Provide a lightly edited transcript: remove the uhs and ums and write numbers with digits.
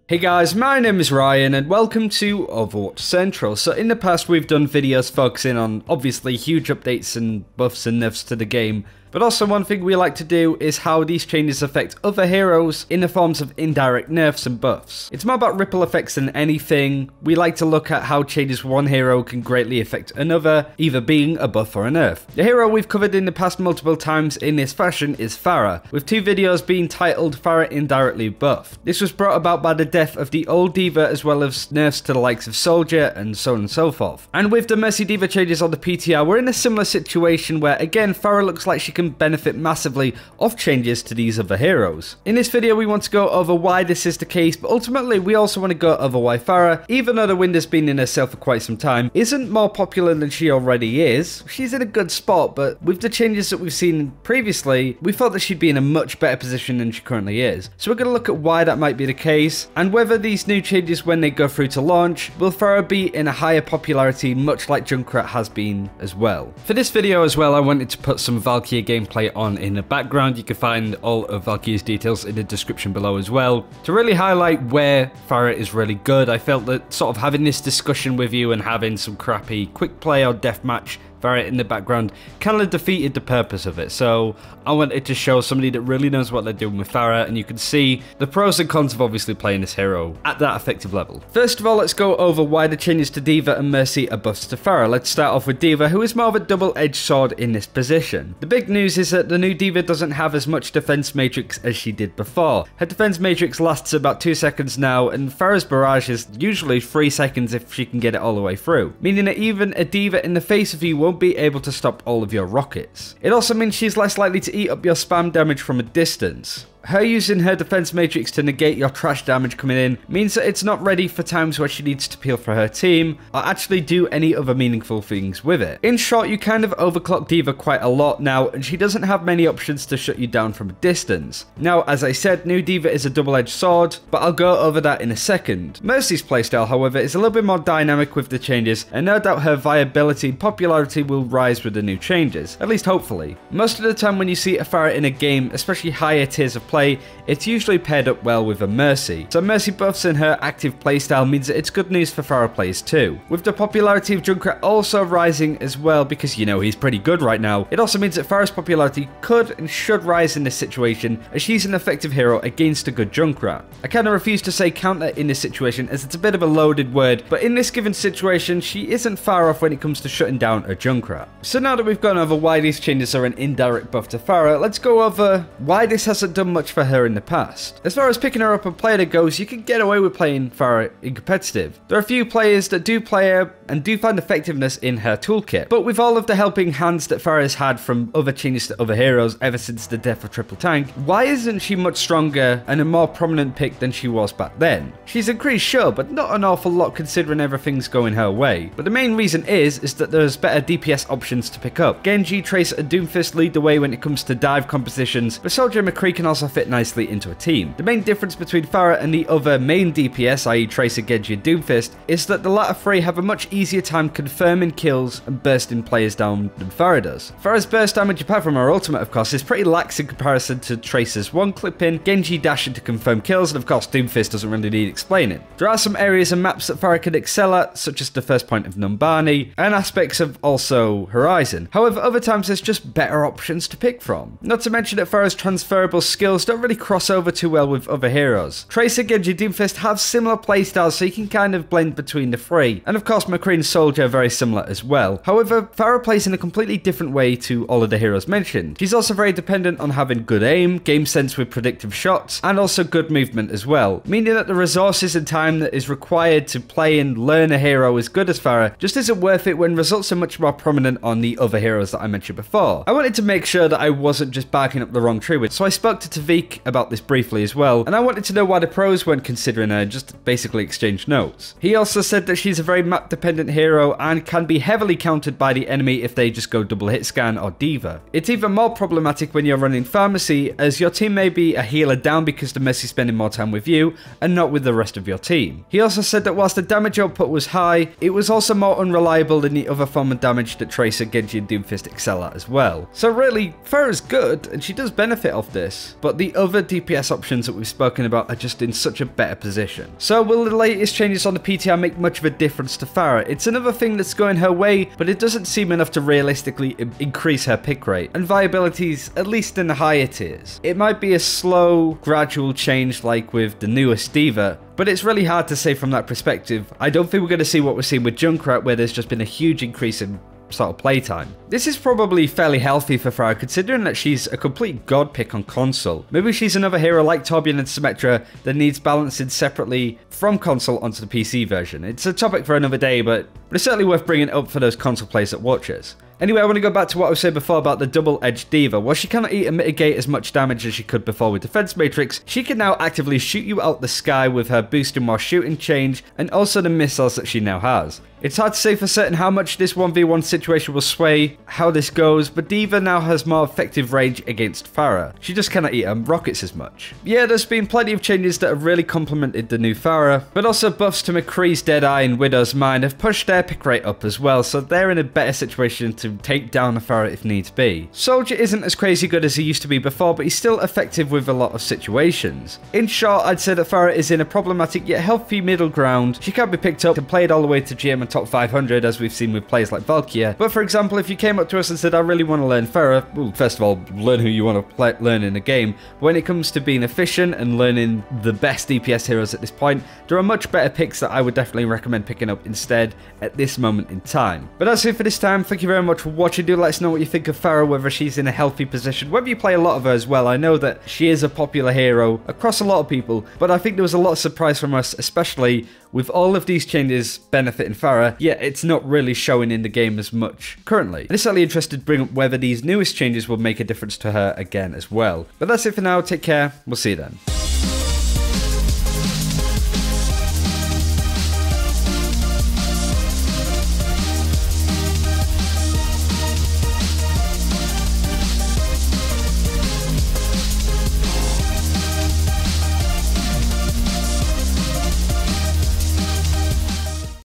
Hey guys, my name is Ryan and welcome to Overwatch Central. So in the past we've done videos focusing on obviously huge updates and buffs and nerfs to the game, but also one thing we like to do is how these changes affect other heroes in the forms of indirect nerfs and buffs. It's more about ripple effects than anything. We like to look at how changes one hero can greatly affect another, either being a buff or a nerf. The hero we've covered in the past multiple times in this fashion is Pharah, with two videos being titled Pharah Indirectly Buffed. This was brought about by the death of the old D.Va as well as nerfs to the likes of Soldier and so on and so forth. And with the Mercy Dva Changes on the PTR, we're in a similar situation where again Pharah looks like she can benefit massively off changes to these other heroes. In this video we want to go over why this is the case, but ultimately we also want to go over why Pharah, even though the wind has been in her sail for quite some time, isn't more popular than she already is. She's in a good spot, but with the changes that we've seen previously, we thought that she'd be in a much better position than she currently is. So we're going to look at why that might be the case, and whether these new changes, when they go through to launch, will Pharah be in a higher popularity much like Junkrat has been as well. For this video as well, I wanted to put some Valkyrie gameplay on in the background. You can find all of Valkyrie's details in the description below as well, to really highlight where Pharah is really good. I felt that sort of having this discussion with you and having some crappy quick play or deathmatch Pharah in the background kind of defeated the purpose of it. So I wanted to show somebody that really knows what they're doing with Pharah, and you can see the pros and cons of obviously playing this hero at that effective level. First of all, let's go over why the changes to D.Va and Mercy are buffs to Pharah. Let's start off with D.Va, who is more of a double-edged sword in this position. The big news is that the new D.Va doesn't have as much defense matrix as she did before. Her defense matrix lasts about 2 seconds now, and Pharah's barrage is usually 3 seconds if she can get it all the way through, meaning that even a D.Va in the face of you won't be able to stop all of your rockets. It also means she's less likely to eat up your spam damage from a distance. Her using her defense matrix to negate your trash damage coming in means that it's not ready for times where she needs to peel for her team or actually do any other meaningful things with it. In short, you kind of overclock D.Va quite a lot now, and she doesn't have many options to shut you down from a distance. Now, as I said, new D.Va is a double-edged sword, but I'll go over that in a second. Mercy's playstyle, however, is a little bit more dynamic with the changes, and no doubt her viability and popularity will rise with the new changes, at least hopefully. Most of the time when you see a Pharah in a game, especially higher tiers of play, it's usually paired up well with a Mercy. So Mercy buffs and her active playstyle means that it's good news for Pharah players too. With the popularity of Junkrat also rising as well, because you know he's pretty good right now, it also means that Pharah's popularity could and should rise in this situation, as she's an effective hero against a good Junkrat. I kind of refuse to say counter in this situation as it's a bit of a loaded word, but in this given situation she isn't far off when it comes to shutting down a Junkrat. So now that we've gone over why these changes are an indirect buff to Pharah, let's go over why this hasn't done much for her in the past. As far as picking her up and playing her goes, you can get away with playing Pharah in competitive. There are a few players that do play her and do find effectiveness in her toolkit, but with all of the helping hands that Pharah has had from other changes to other heroes ever since the death of Triple Tank, why isn't she much stronger and a more prominent pick than she was back then? She's increased, sure, but not an awful lot considering everything's going her way. But the main reason is that there's better DPS options to pick up. Genji, Tracer, and Doomfist lead the way when it comes to dive compositions, but Soldier and McCree can also fit nicely into a team. The main difference between Pharah and the other main DPS, i.e. Tracer, Genji, and Doomfist, is that the latter three have a much easier time confirming kills and bursting players down than Pharah does. Pharah's burst damage, apart from her ultimate of course, is pretty lax in comparison to Tracer's one clip in, Genji dashing to confirm kills, and of course Doomfist doesn't really need explaining. There are some areas and maps that Pharah can excel at, such as the first point of Numbani, and aspects of also Horizon. However, other times there's just better options to pick from. Not to mention that Pharah's transferable skills don't really cross over too well with other heroes. Tracer, Genji, Doomfist have similar playstyles, so you can kind of blend between the three. And of course McCree and Soldier are very similar as well. However, Pharah plays in a completely different way to all of the heroes mentioned. She's also very dependent on having good aim, game sense with predictive shots, and also good movement as well, meaning that the resources and time that is required to play and learn a hero as good as Pharah just isn't worth it when results are much more prominent on the other heroes that I mentioned before. I wanted to make sure that I wasn't just barking up the wrong tree with, so I spoke to Tavik about this briefly as well, and I wanted to know why the pros weren't considering her, just basically exchange notes. He also said that she's a very map dependent hero and can be heavily countered by the enemy if they just go double hit scan or D.Va. It's even more problematic when you're running Pharmacy, as your team may be a healer down because the Mercy's spending more time with you and not with the rest of your team. He also said that whilst the damage output was high, it was also more unreliable than the other form of damage that Tracer, Genji, and Doomfist excel at as well. So really, Pharah's good and she does benefit off this, but but the other DPS options that we've spoken about are just in such a better position. So will the latest changes on the PTR make much of a difference to Pharah? It's another thing that's going her way, but it doesn't seem enough to realistically increase her pick rate and viabilities, at least in the higher tiers. It might be a slow, gradual change like with the newest D.Va, but it's really hard to say from that perspective. I don't think we're going to see what we're seeing with Junkrat, where there's just been a huge increase in sort of playtime. This is probably fairly healthy for Pharah, considering that she's a complete god pick on console. Maybe she's another hero like Torbjorn and Symmetra that needs balancing separately from console onto the PC version. It's a topic for another day, but it's certainly worth bringing up for those console players that watch us. Anyway, I want to go back to what I was saying before about the double-edged D.Va. While she cannot eat and mitigate as much damage as she could before with Defense Matrix, she can now actively shoot you out the sky with her boosting while shooting change, and also the missiles that she now has. It's hard to say for certain how much this 1v1 situation will sway how this goes, but D.Va now has more effective range against Pharah. She just cannot eat rockets as much. Yeah, there's been plenty of changes that have really complemented the new Pharah, but also buffs to McCree's Deadeye and Widow's Mind have pushed their pick rate up as well, so they're in a better situation to take down a Pharah if needs be. Soldier isn't as crazy good as he used to be before, but he's still effective with a lot of situations. In short, I'd say that Pharah is in a problematic yet healthy middle ground. She can be picked up and played all the way to GM and top 500, as we've seen with players like Valkyria. But for example, if you came up to us and said, I really want to learn Pharah, well, first of all, learn who you want to learn in a game. When it comes to being efficient and learning the best DPS heroes at this point, there are much better picks that I would definitely recommend picking up instead at this moment in time. But that's it for this time. Thank you very much for watching. Do let us know what you think of Pharah, whether she's in a healthy position, whether you play a lot of her as well. I know that she is a popular hero across a lot of people, but I think there was a lot of surprise from us, especially with all of these changes benefiting Pharah, yet it's not really showing in the game as much currently. I'm certainly interested to bring up whether these newest changes will make a difference to her again as well. But that's it for now. Take care. We'll see you then.